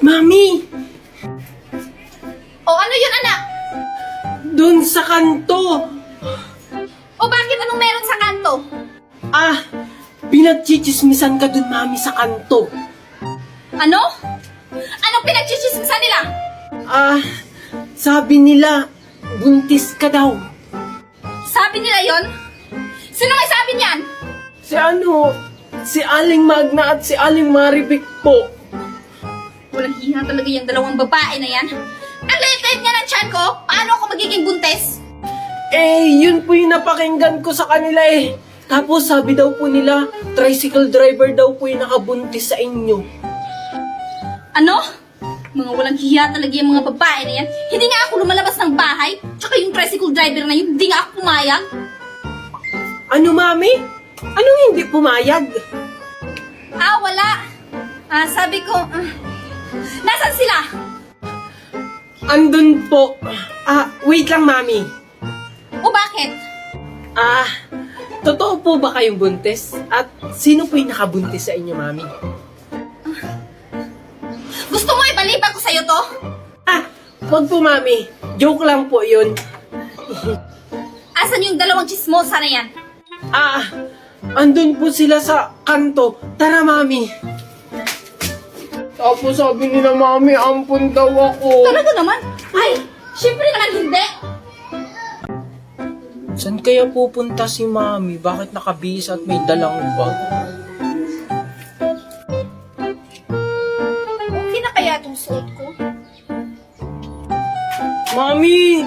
Mami! O ano yun, anak? Dun sa kanto! O bakit anong meron sa kanto? Pinagchichismisan ka dun, Mami, sa kanto. Ano? Anong pinagchichismisan nila? Sabi nila, buntis ka daw. Sabi nila yon? Sino may sabi niyan? Si Aling Magna at si Aling Maribik po. Walang hiya talaga yung dalawang babae na yan. Ang liit-liit nga ng tiyan ko, paano ako magiging buntes? Yun po yung napakinggan ko sa kanila eh. Tapos sabi daw po nila, tricycle driver daw po yung nakabuntis sa inyo. Ano? Mga walang hiya talaga yung mga babae na yan. Hindi nga ako lumalabas ng bahay, tsaka yung tricycle driver na yun, hindi nga ako pumayag. Ano, Mami? Anong hindi pumayag? Wala. Sabi ko, nasan sila? Andun po. Wait lang, Mami. O bakit? Totoo po ba kayong buntis? At sino po yung nakabuntis sa inyo, Mami? Gusto mo ibaliban ko sa'yo to? Wag po, Mami. Joke lang po yun. Asan yung dalawang chismosa na yan? Andun po sila sa kanto. Tara, Mami. Tapos sabi nila, Mami, ampun daw ako. Talaga naman? Ay, syempre naman hindi. Saan kaya pupunta si Mami? Bakit nakabihis at may dalang bag? Okay na kaya itong suot ko? Mami!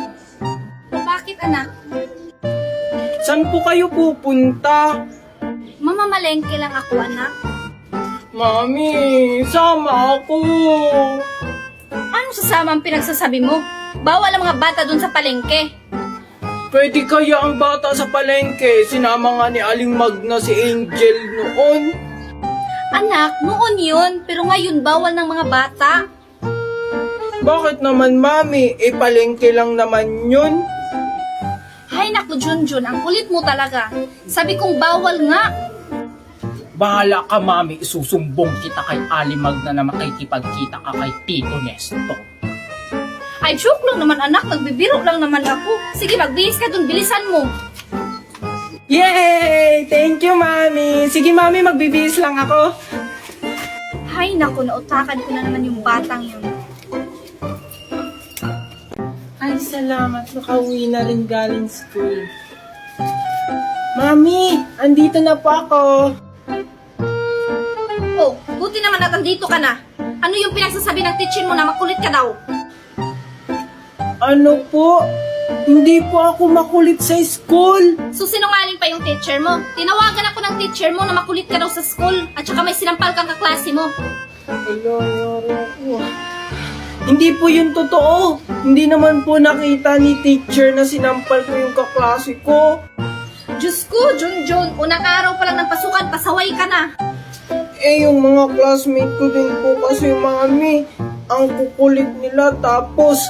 Bakit anak? Saan po kayo pupunta? Mamamalengke lang ako anak. Mami, sama ako. Ano sasama ang pinagsasabi mo? Bawal ang mga bata dun sa palengke. Pwede kaya ang bata sa palengke? Sinama nga ni Aling Magna si Angel noon. Anak, noon yun, pero ngayon bawal ng mga bata. Bakit naman, Mami? Palengke lang naman yun. Hay naku, Junjun, ang kulit mo talaga. Sabi kong bawal nga. Bahala ka, Mami. Isusumbong kita kay Aling Magna na makikipagkita ka kay Tito Nestor. Ay, joke lang naman anak, nagbibiro lang naman ako. Sige, magbihis ka dun, bilisan mo. Yay! Thank you, Mami. Sige, Mami, magbibihis lang ako. Hay naku, nautakan ko na naman yung batang yun. Ay, salamat. Nakauwi na rin galing school. Mami, andito na po ako. Oh, buti naman at andito ka na. Ano yung pinagsasabi ng teacher mo na makulit ka daw? Ano po? Hindi po ako makulit sa school. So, sinungaling pa yung teacher mo. Tinawagan ako ng teacher mo na makulit ka daw sa school at saka may sinampal kang kaklase mo. Wala, yari ako. Hindi po yun totoo. Hindi naman po nakita ni teacher na sinampal ko yung kaklase ko. Diyos ko, Junjun, unang araw pa lang ng pasukan, pasaway ka na. Yung mga classmate ko din po kasi, Mami, ang kukulit nila tapos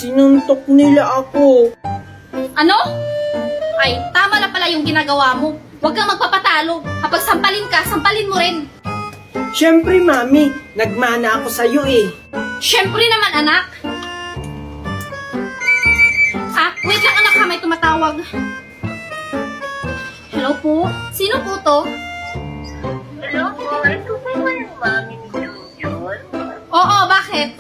sinuntok nila ako. Ano? Ay, tama na pala yung ginagawa mo. Huwag kang magpapatalo. Kapag sampalin ka, sampalin mo rin. Siyempre, Mami, nagmana ako sa'yo eh. Siyempre naman, anak. Wait lang anak ha, may tumatawag. Hello po? Sino po to? Hello po, ito po ba yung mami ni Junjun? Oo, bakit?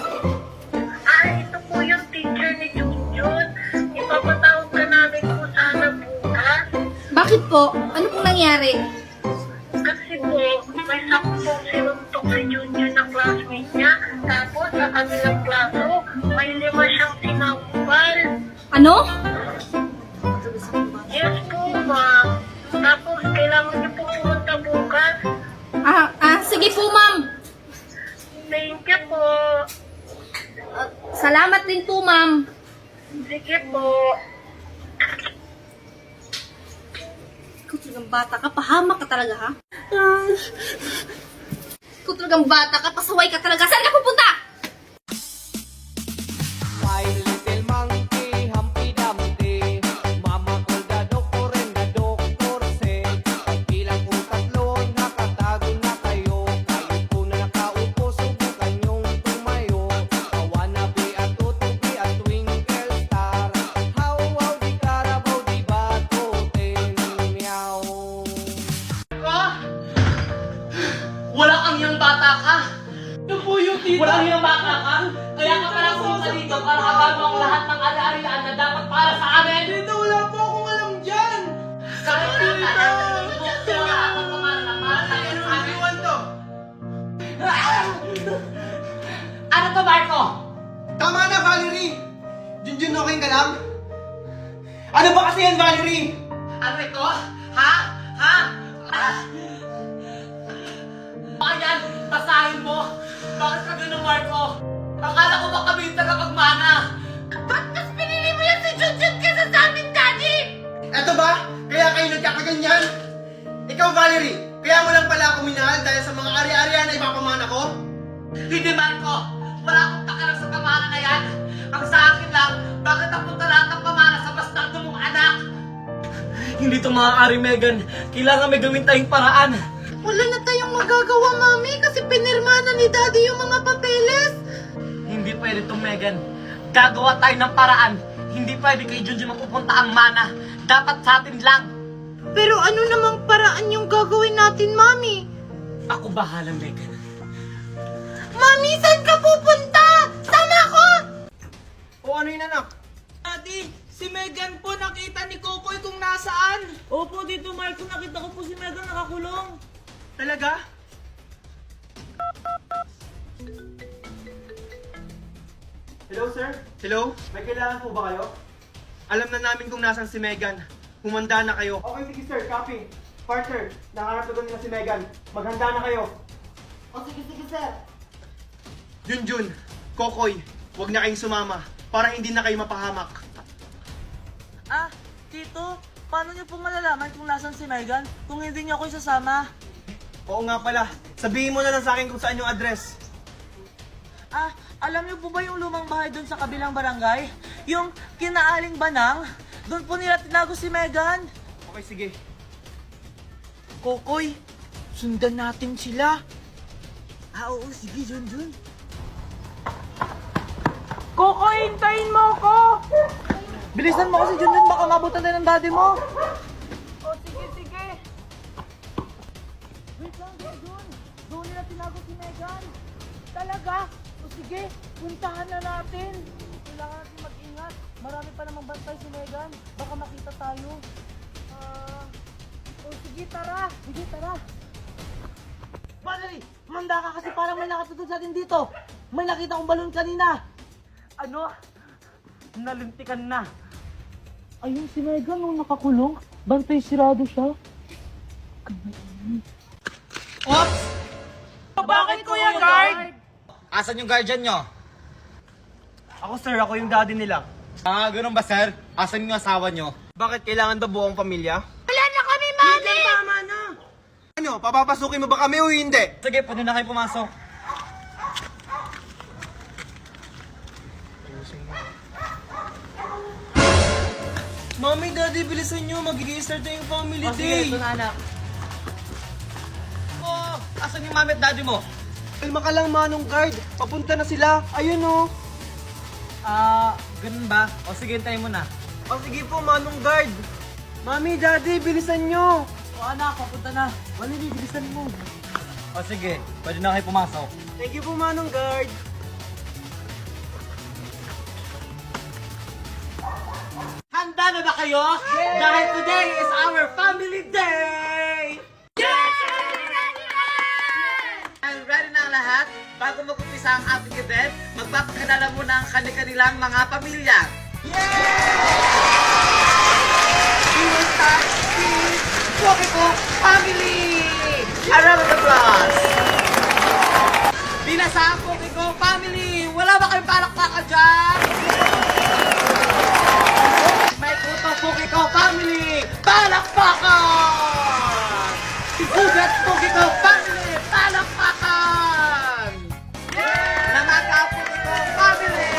Ito po yung teacher ni Junjun. Ipapatawag ka namin po sana bukas. Bakit po? Ano pong nangyari? Kasi po, may saktong sinuntok si Junjun na classmate niya. Tapos sa kanilang klaso, may 5 siyang sinampal. Ano? Yes po, ma'am. Tapos kailangan niyo po pumunta bukas. Sige po, ma'am. Thank you po. Salamat din po, ma'am. Sige po. Ikaw talagang bata ka, pahamak ka talaga, ha? Ikaw talagang bata ka, pasaway ka talaga. Saan ka pupunta? My little monkey, Humpty Dumpty, mama ko the doctor and the doctor said, bilang po tatlo, nakatago na kayo, kayo po na nakaupo, subukan Walang hinabakakan. Kaya ka pala pumunta dito para agad mo ang lahat ng ari-arian na dapat para sa amin. Tita, wala po akong alam dyan! Kahit tita, bukto ang lahat ng pamana na para sa amin. Iwan to! Ano to, Marco? Tama na, Valerie! Junjun, okay ka lang? Ano ba kasi yan, Valerie? Ano ito? Ha? Ha? Ayan, basahin mo. Bakit ka ganun, Marco? Akala ko ba kami yung tagapagmana? Ba't mas pinili mo yan si Junjun kesa sa amin, Daddy? Eto ba? Kaya kayo nagkakaganyan? Ikaw, Valerie, kaya mo lang pala ako minahal dahil sa mga ari-arian na ipapamana ko? Hindi, Marco. Wala akong takalang sa pamana na yan. Ang sa akin lang, bakit napunta lahat ng pamana sa bastardo mong anak? Hindi ito maaari, Megan. Kailangan may gawin tayong paraan. Wala na tayong magagawa, Mami, kasi pinirma na ni Daddy yung mga papeles. Hindi pwede ito, Megan. Gagawa tayo ng paraan. Hindi pwede kay Junjun mapupunta ang mana. Dapat sa atin lang. Pero ano namang paraan yung gagawin natin, Mami? Ako bahala, Megan. Mami, saan ka pupunta? Sama ako! O ano yun, anak? Daddy, si Megan po nakita ni Kokoy kung nasaan. Opo, dito, Marco. Nakita ko po si Megan nakakulong. Talaga? Hello, sir? Hello? May kailangan po ba kayo? Alam na namin kung nasan si Megan. Humanda na kayo. Okay, sige sir. Copy. Partner, nakaharap na nila si Megan. Maghanda na kayo. O, sige, sir. Junjun, Kokoy, huwag na kayong sumama para hindi na kayo mapahamak. Ah, Tito, paano niyo po malalaman kung nasan si Megan kung hindi niyo ako isasama? Oo nga pala. Sabihin mo na lang sa akin kung saan yung address. Ah, alam niyo po ba yung lumang bahay doon sa kabilang barangay? Yung kinaaling banang? Doon po nila tinago si Megan. Okay, sige. Kokoy, sundan natin sila. Ah, oo, sige, Junjun. Kokoy, hintayin mo ako! Bilisan mo kasi, Junjun, baka mabutan tayo ng daddy mo. Oh, sige, sige. Wait lang, Junjun. Doon nila tinago si Megan. Talaga? O sige, puntahan na natin. Kailangan natin mag-ingat. Marami pa namang bantay si Megan. Baka makita tayo. O sige, tara. Sige, tara. Valerie, manda ka kasi parang may nakatutod sa atin dito. May nakita kong balon kanina. Ano? Nalintikan na. Ayun si Megan nung nakakulong. Bantay sirado siya. Ops! Bakit, Kuya Guard? Asan yung guardian nyo? Ako sir, ako yung daddy nila. Ah, ganun ba sir? Asan yung asawa nyo? Bakit kailangan ba buong pamilya? Wala na kami, Mami! Tama na! Ano, papapasukin mo ba kami o hindi? Sige, pwede na kayo pumasok. Mami, daddy, bilisan nyo. Magiging-start na yung family day. Ito na, anak. Oh, asan yung mami at daddy mo? Kalma ka lang, Manong Guard. Papunta na sila. Ayun oh. Ganun ba? O sige, hintayin mo na. O sige po, Manong Guard. Mami, daddy, bilisan nyo. O anak, papunta na. Valerie, bilisan mo. O sige, pwede na kayo pumasok. Thank you po, Manong Guard. Handa na ba kayo? Dahil today is our family day! And ready na ang lahat? Bago mag-umpisa ang ating event, magpapakilala muna ang kanilang mga pamilya. We will start with Pokiko Family! A round of applause! Binasa ang Pokiko Family! Wala ba kayong palakpakan dyan? May kuto Pokiko Family! Palakpakan! Igugat Pokiko Family! Palakpakan! Namaka Pokiko Family!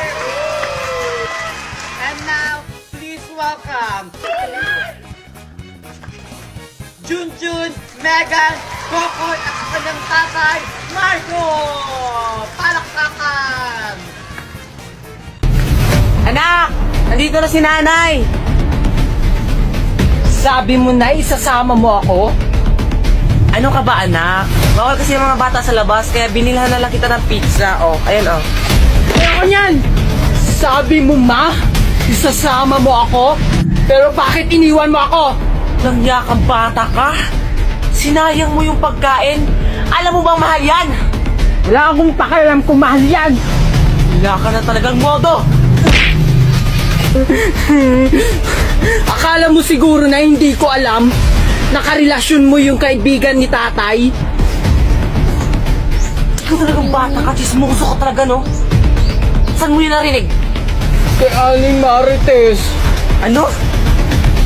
And now, please welcome Junjun, Megan, Kokoy at ang kanyang tatay, Marco! Palakpakan! Anak! Nandito na si nanay! Sabi mo na isasama mo ako? Ano ka ba, anak? Bawal kasi yung mga bata sa labas, kaya binilhan na lang kita ng pizza. Oh, ayan oh. Ayoko niyan! Sabi mo, ma, isasama mo ako? Pero bakit iniwan mo ako? Langya kang bata ka? Sinayang mo yung pagkain. Alam mo bang mahal yan? Wala akong pakialam kung mahal yan! Wala ka na talagang modo. Akala mo siguro na hindi ko alam na karelasyon mo yung kaibigan ni tatay? Ikaw talagang bata ka, chismoso ka talaga, no? Saan mo yun narinig? Kay Aling Marites. Ano?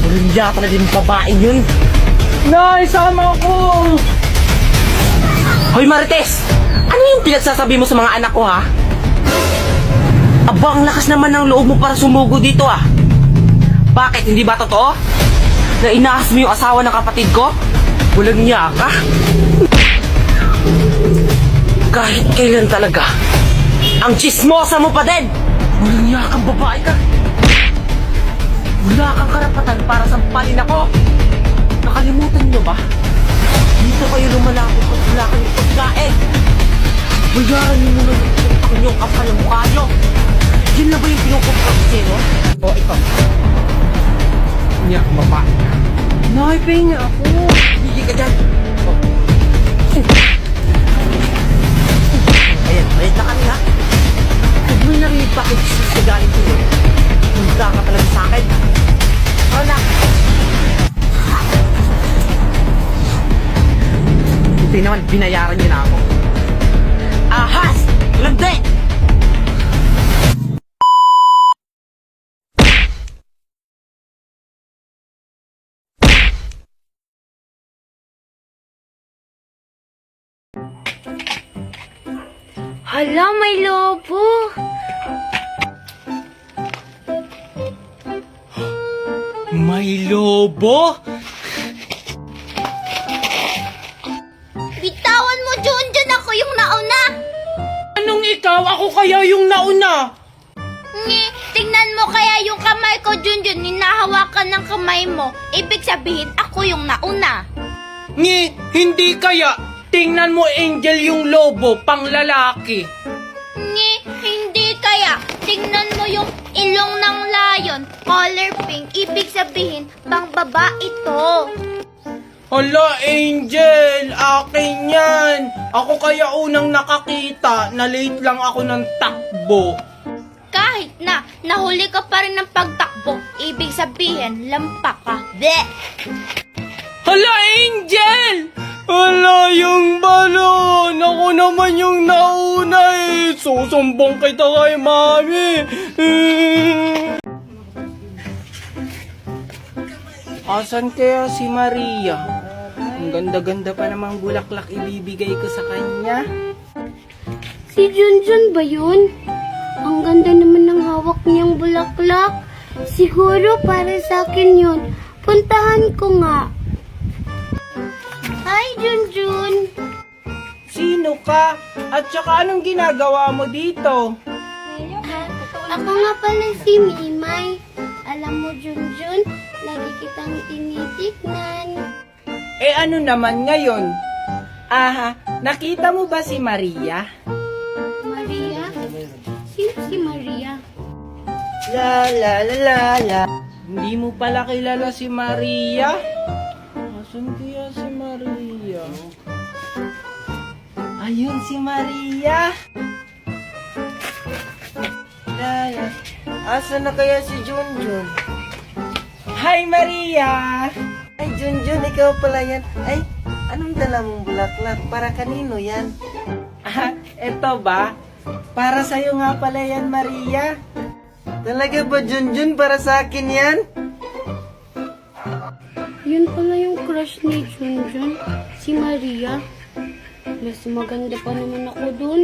Wala talaga yung babaeng yun. Nay, sama ko! Hoy Marites! Ano yung pinagsasabi mo sa mga anak ko, ha? Aba, ang lakas naman ng loob mo para sumugo dito, ah. Bakit? Hindi ba totoo? Na inahas mo yung asawa ng kapatid ko? Walang niya ka? Kahit kailan talaga, ang chismosa mo pa din! Walang niya kang babae ka! Wala kang karapatan para sampalin ako! Nakalimutan niyo ba? Dito kayo lumalapit kung wala kayong pagkain! Bayaran niyo muna yung kapal ng mukha niyo! Yun na ba yung pinukumpagsin, no? O, ikaw. Niya, babae ka. Nay, pahinga ako. Hindi ka dyan. Oh. Ayan, bayad na kami, ha? Huwag mo narinig pa kung sa galit ko yun. Hunda ka talaga sa akin. O, na. Buti naman, binayaran niyo na ako. Ahas! Lagday! Hala, may lobo. May lobo? Bitawan mo, Junjun! Ako yung nauna! Anong ikaw? Ako kaya yung nauna? Tingnan mo kaya yung kamay ko, Junjun. Ninahawakan ng kamay mo. Ibig sabihin, ako yung nauna. Hindi kaya. Tingnan mo, Angel, yung lobo, pang lalaki. Hindi kaya. Tingnan mo yung ilong ng lion, color pink. Ibig sabihin, pang babae to. Hala, Angel, akin yan. Ako kaya unang nakakita, na late lang ako ng takbo. Kahit na, nahuli ka pa rin ng pagtakbo. Ibig sabihin, lampak ka. Bleh! Hala, Angel! Hala, yung balon! Ako naman yung nauna eh! Susumbong kita kay mami! Asan kaya si Maria? Ang ganda-ganda pa namang bulaklak ibibigay ko sa kanya. Si Junjun ba yun? Ang ganda naman ng hawak niyang bulaklak. Siguro para sa akin yun. Puntahan ko nga. Hi, Junjun! Sino ka? At saka anong ginagawa mo dito? Ako nga pala si Mimay. Alam mo, Junjun, lagi kitang tinitignan. Eh ano naman ngayon? Aha, nakita mo ba si Maria? Maria? Sino si Maria? La la la la la. Hindi mo pala kilala si Maria? Asan kaya si Maria? Ayun si Maria. La la. Asan na kaya si Junjun? Hi Maria! Ay, Junjun, ikaw pala yan. Ay, anong dala mong bulaklak? Para kanino yan? Ah, eto ba? Para sa'yo nga pala yan, Maria. Talaga ba, Junjun? Para sa akin yan? Yun pala yung crush ni Junjun, si Maria. Mas maganda pa naman ako dun.